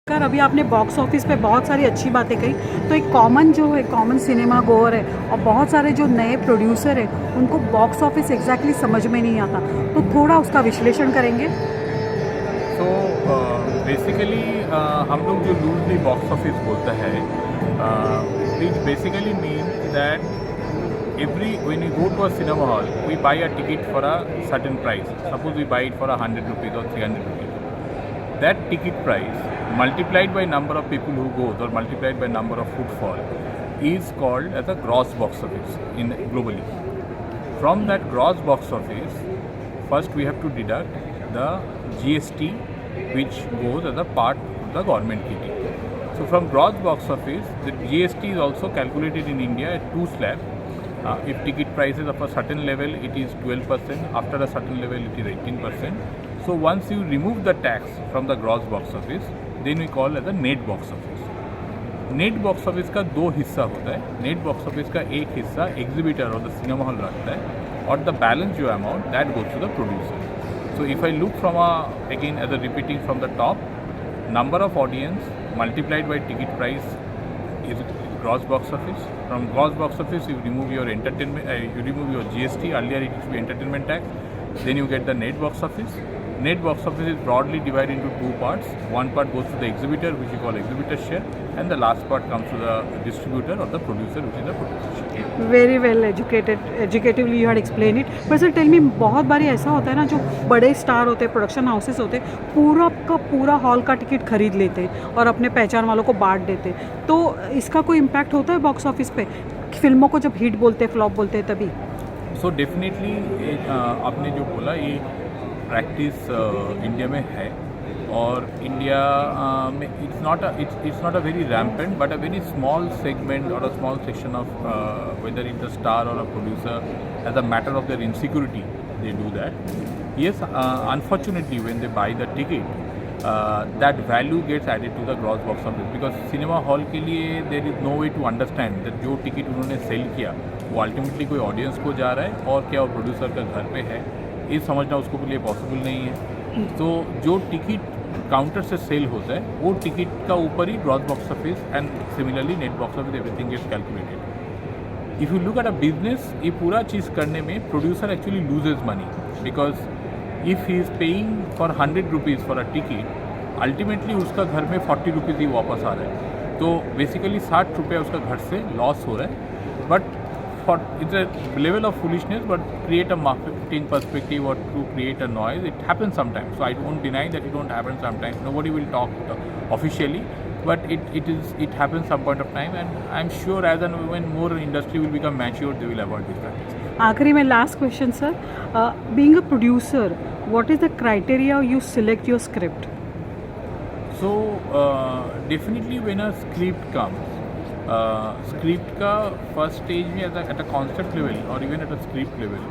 कर अभी आपने बॉक्स ऑफिस पे बहुत सारी अच्छी बातें कही, तो एक कॉमन जो है, कॉमन सिनेमा गोअर है और बहुत सारे जो नए प्रोड्यूसर हैं उनको बॉक्स ऑफिस एग्जैक्टली समझ में नहीं आता, तो थोड़ा उसका विश्लेषण करेंगे। सो बेसिकली हम लोग जो लूजली बॉक्स ऑफिस बोलते हैं, which basically mean that every when you go to a cinema hall, we buy a ticket for a certain price. Suppose we buy it for 100 rupees or 300 rupees. That ticket price multiplied by number of people who goes or multiplied by number of footfall is called as a gross box office in globally. From that gross box office, first we have to deduct the GST, which goes as a part of the government kitty. So from gross box office, the GST is also calculated in India at two slabs. If ticket price is of a certain level, it is 12%. After a certain level, it is 18%. So once you remove the tax from the gross box office, then we call as a net box office. Net box office का दो हिस्सा होता है. Net box office का एक हिस्सा exhibitor और the cinema hall रखता है, और द बैलेंस जो amount that goes to the producer. So if I look from again as a repeating from the top, number of audience multiplied by ticket price is gross box office. From gross box office, you remove your entertainment, you remove your GST. Earlier it used to be entertainment tax. Then you get the net box office. Net box office is broadly divided into two parts. One part goes to the exhibitor, which you call exhibitor share, and the last part comes to the distributor or the producer, which is the producer share. Very well educatively you had explain it. पर sir tell me, बहुत बारी ऐसा होता है ना, जो बड़े star होते हैं, प्रोडक्शन हाउसेस होते हैं, पूरा का पूरा हॉल का टिकट खरीद लेते हैं और अपने पहचान वालों को बांट देते हैं, तो इसका कोई इम्पैक्ट होता है बॉक्स ऑफिस पे, फिल्मों को जब हिट बोलते हैं, फ्लॉप बोलते हैं तभी? सो डेफिनेटली आपने जो बोला ये प्रैक्टिस इंडिया में है, और इंडिया में it's not a very rampant but a very small segment or a small section of whether it the star or a producer as a matter of their insecurity they do that. Yes, unfortunately when they buy the ticket, that value gets added to the gross box office, because cinema hall के लिए there is no way to understand that जो ticket उन्होंने cell किया वो ultimately कोई audience को जा रहा है और क्या वो प्रोड्यूसर का घर पे है, ये समझना उसको लिए पॉसिबल नहीं है. तो जो टिकट काउंटर से सेल होता है वो टिकट का ऊपर ही gross box office and similarly net box office everything gets calculated. If you look at a business, ये पूरा चीज़ करने में producer actually loses money, because if he is paying for 100 rupees for a ticket, ultimately उसका घर में 40 rupees ही वापस आ रहा है. तो बेसिकली 60 रुपये उसका घर से लॉस हो रहा है. But for it's a level of foolishness, but create a marketing perspective or to create a noise, it happens sometimes. So I won't deny that it don't happen sometimes. Nobody will talk officially, but it happens some point of time, and I'm sure as and when more industry will become mature, they will avoid this practice. आखिरी में last question sir, being a producer, what is the criteria you select your script? So definitely when a script comes, script का first stage में at a concept level और even at a script level,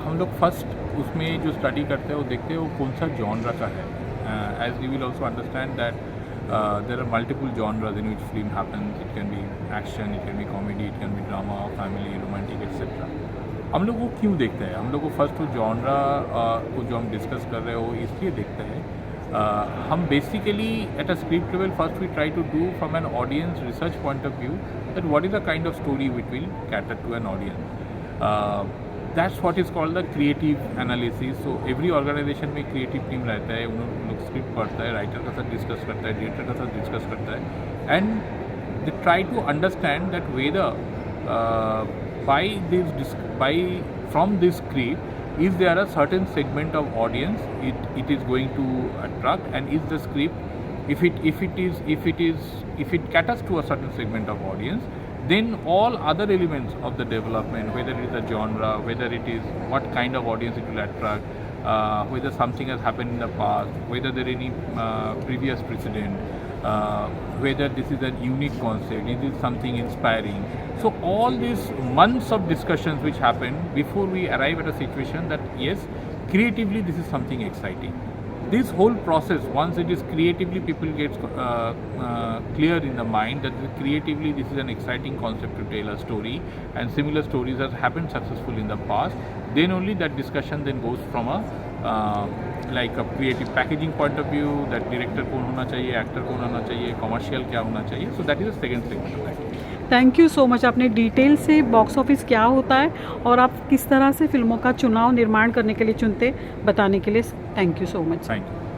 हम लोग first उसमें जो study करते हैं वो देखते हैं वो कौन सा जॉनरा का है. As you will also understand that there are multiple genres in which film happens. It can be action, it can be comedy, it can be drama, family, romantic etcetera. हम लोग वो क्यों देखते हैं? हम लोग को फर्स्ट वो जॉनरा को जो हम डिस्कस कर रहे हो इसलिए देखते हैं. हम basically at a script level first we try to do from an audience research point of view that what is the kind of story which will cater to an audience. That's what is called the creative analysis. So every organization में creative team रहता है, उन लोग script पढ़ता है, writer का साथ discuss करता है, डायरेक्टर का साथ डिस्कस करता है, and they try to understand that whether by from this script, if there are certain segment of audience it is going to attract, and is the script if it caters to a certain segment of audience, then all other elements of the development, whether it is a genre, whether it is what kind of audience it will attract, whether something has happened in the past, whether there is any previous precedent, whether this is a unique concept, is it something inspiring. So all these months of discussions which happen before we arrive at a situation that yes, creatively this is something exciting. This whole process, once it is creatively, people get clear in the mind that creatively this is an exciting concept to tell a story, and similar stories have happened successful in the past, then only that discussion then goes from a like a creative packaging point of view, that director कौन होना चाहिए, actor कौन होना चाहिए, commercial क्या होना चाहिए, so that is the second segment of that. Thank you so much, आपने डिटेल से बॉक्स ऑफिस क्या होता है और आप किस तरह से फिल्मों का चुनाव निर्माण करने के लिए चुनते बताने के लिए thank you so much. Thank you.